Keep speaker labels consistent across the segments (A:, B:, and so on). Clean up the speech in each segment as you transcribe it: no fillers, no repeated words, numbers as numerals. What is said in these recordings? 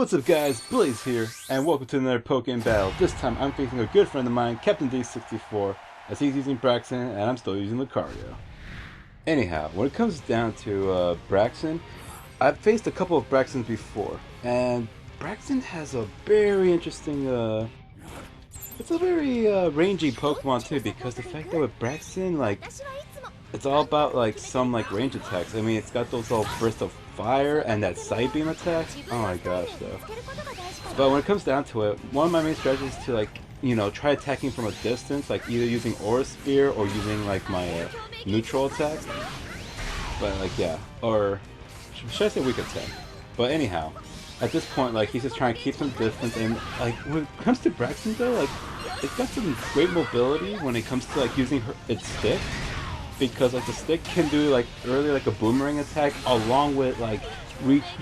A: What's up guys, Blaze here, and welcome to another Pokken battle. This time I'm facing a good friend of mine, CaptainD64, as he's using Braixen and I'm still using Lucario. Anyhow, when it comes down to Braixen, I've faced a couple of Braixens before, and Braixen has a very interesting, it's a very rangy Pokemon too, because the fact that with Braixen, like, it's all about like some like range attacks. I mean, it's got those little bursts of fire and that side beam attack. Oh my gosh, though. But when it comes down to it, one of my main strategies is to like, you know, try attacking from a distance, like either using Aura Sphere or using like my neutral attack. But like yeah, or should I say weak attack? But anyhow, at this point, like he's just trying to keep some distance, and like when it comes to Braixen though, like it's got some great mobility when it comes to like using its stick. Because like the stick can do like early like a boomerang attack along with like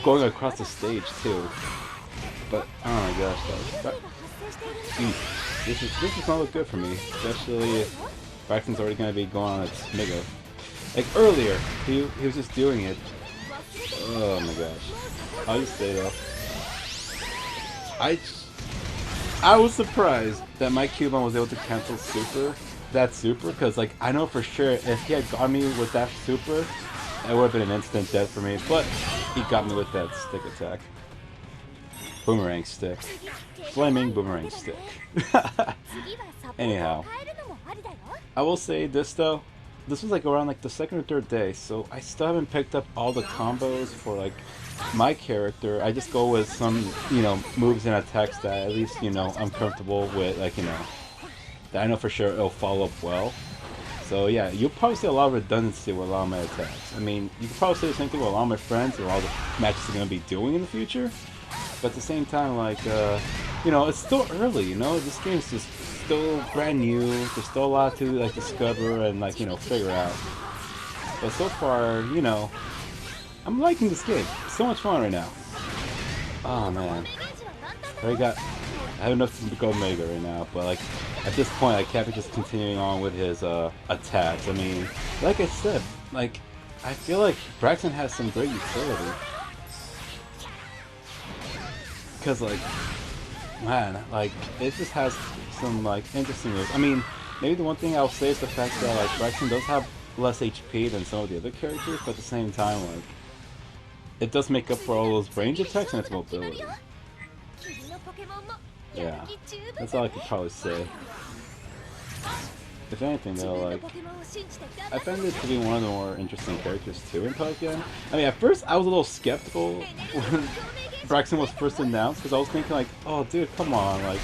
A: going across the stage too. But oh my gosh, though, this is not look good for me, especially if Braixen's already gonna be going on its mega. Like earlier, he was just doing it. Oh my gosh, I'll just say though, I was surprised that my Cubone was able to cancel that super, because like I know for sure if he had got me with that super, it would have been an instant death for me, but he got me with that stick attack. Boomerang stick. Flaming boomerang stick. Anyhow, I will say this though, this was like around like the second or third day, so I still haven't picked up all the combos for like my character. I just go with some, you know, moves and attacks that at least, you know, I'm comfortable with, like, you know, that I know for sure it'll follow up well. So yeah, you'll probably see a lot of redundancy with a lot of my attacks. I mean, you can probably say the same thing with a lot of my friends and all the matches they're going to be doing in the future. But at the same time, like, you know, it's still early, you know? This game's just still brand new. There's still a lot to, like, discover and, like, you know, figure out. But so far, you know, I'm liking this game. It's so much fun right now. Oh, man. I have enough to go Mega right now, but like at this point, like Cappy just continuing on with his attacks. I mean, like I said, like I feel like Braixen has some great utility, because like, man, like it just has some like interesting moves. I mean, maybe the one thing I'll say is the fact that like Braixen does have less HP than some of the other characters, but at the same time, like it does make up for all those range attacks and its mobility. Yeah, that's all I could probably say. If anything though, like, I found it to be one of the more interesting characters too in Pokken. I mean, at first I was a little skeptical when Braixen was first announced, because I was thinking like, oh dude, come on, like,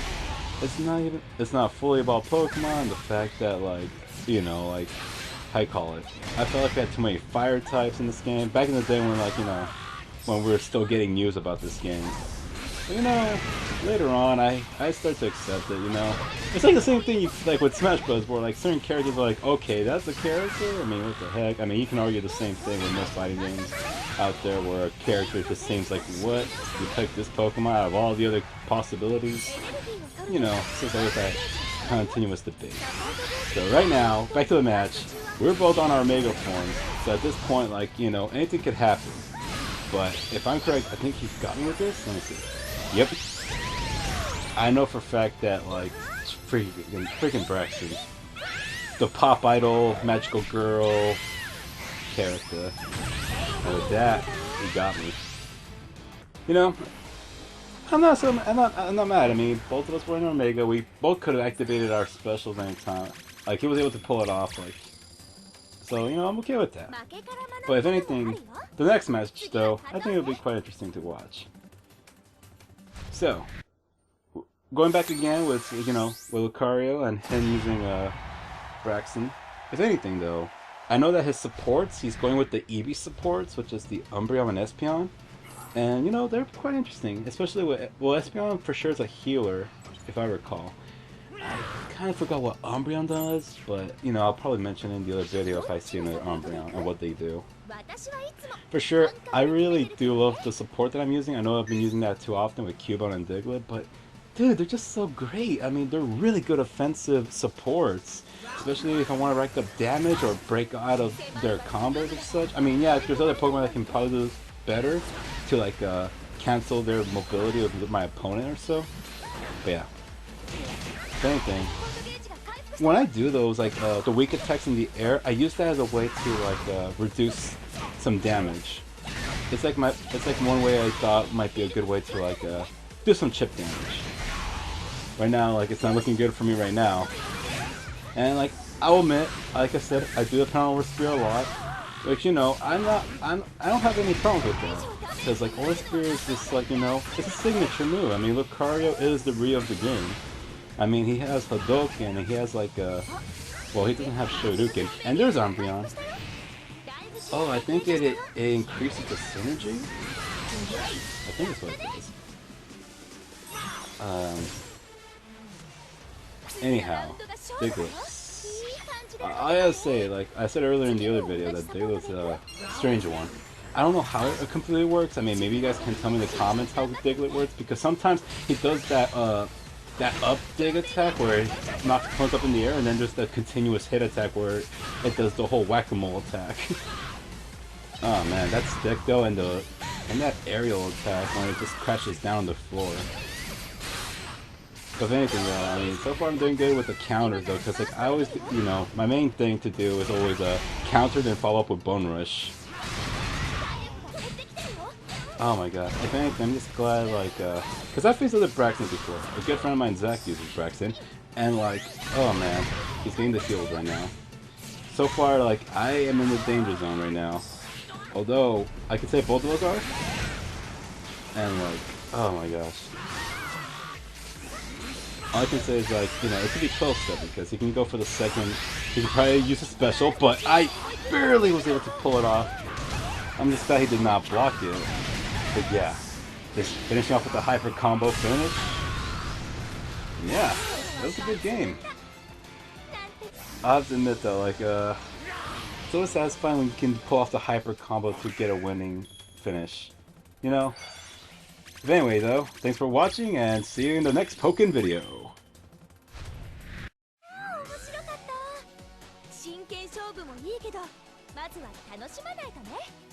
A: it's not fully about Pokemon. The fact that like, you know, like, how you call it? I felt like I had too many fire types in this game. Back in the day when like, you know, when we were still getting news about this game. You know, later on, I start to accept it, you know. It's like the same thing like with Smash Bros. Where like certain characters are like, okay, that's a character? I mean, what the heck? I mean, you can argue the same thing with most fighting games out there where a character just seems like, what? You pick this Pokemon out of all the other possibilities? You know, it's just always that continuous debate. So right now, back to the match. We're both on our Mega forms, so at this point, like, you know, anything could happen. But if I'm correct, I think he got me with this. Let me see. Yep. I know for a fact that, like, freaking Braixen, the pop idol, magical girl character, and with that, he got me. You know, I'm not mad. I mean, both of us were in Omega. We both could have activated our specials anytime. Like, he was able to pull it off, like, so, you know, I'm okay with that. But if anything, the next match, though, I think it'll be quite interesting to watch. So, going back again with, you know, with Lucario and him using Braixen. If anything, though, I know that his supports, he's going with the Eevee supports, which is the Umbreon and Espeon. And, you know, they're quite interesting, especially with, well, Espeon for sure is a healer, if I recall. I kind of forgot what Umbreon does, but, you know, I'll probably mention in the other video if I see another Umbreon and what they do. For sure, I really do love the support that I'm using. I know I've been using that too often with Cubone and Diglett, but dude, they're just so great. I mean, they're really good offensive supports, especially if I want to rack up damage or break out of their combos and such. I mean, yeah, there's other Pokemon that can probably do better to like cancel their mobility with my opponent or so. But yeah. If anything, when I do those like the weak attacks in the air, I use that as a way to like reduce some damage. It's like one way I thought might be a good way to like do some chip damage. Right now, like it's not looking good for me right now, and like I'll admit, like I said, I do depend on Overspear a lot. But you know, I don't have any problems with that. Because like Overspear is just like, you know, it's a signature move. I mean, Lucario is the Ryu of the game. I mean, he has Hadouken, and he has like well, he doesn't have Shoryuken, and there's Umbreon. Oh, I think it increases the synergy? I think that's what it is. Anyhow, Diglett. I gotta say, like I said earlier in the other video, that Diglett's a strange one. I don't know how it completely works. I mean, maybe you guys can tell me in the comments how Diglett works, because sometimes he does that up dig attack where it knocks opponents up in the air, and then there's the continuous hit attack where it does the whole whack-a-mole attack. Oh man, that stick though, and that aerial attack when it just crashes down the floor. But if anything though, I mean, so far I'm doing good with the counters though, because like I always, you know, my main thing to do is always counter then follow up with Bone Rush. Oh my god, if anything, I'm just glad, like, because I've faced other Braixen before. A good friend of mine, Zach, uses Braixen, and like, oh man, he's getting the shield right now. So far, like, I am in the danger zone right now. Although, I could say both of us are. And like, oh my gosh. All I can say is like, you know, it could be close though, because he can go for the second, he could probably use a special, but I barely was able to pull it off. I'm just glad he did not block it. But yeah, just finishing off with the hyper combo finish. Yeah, that was a good game. I have to admit though, like, it's always satisfying when you can pull off the hyper combo to get a winning finish. You know? But anyway though, thanks for watching and see you in the next Pokken video.
B: 真剣勝負もいいけど、まずは楽しまないとね。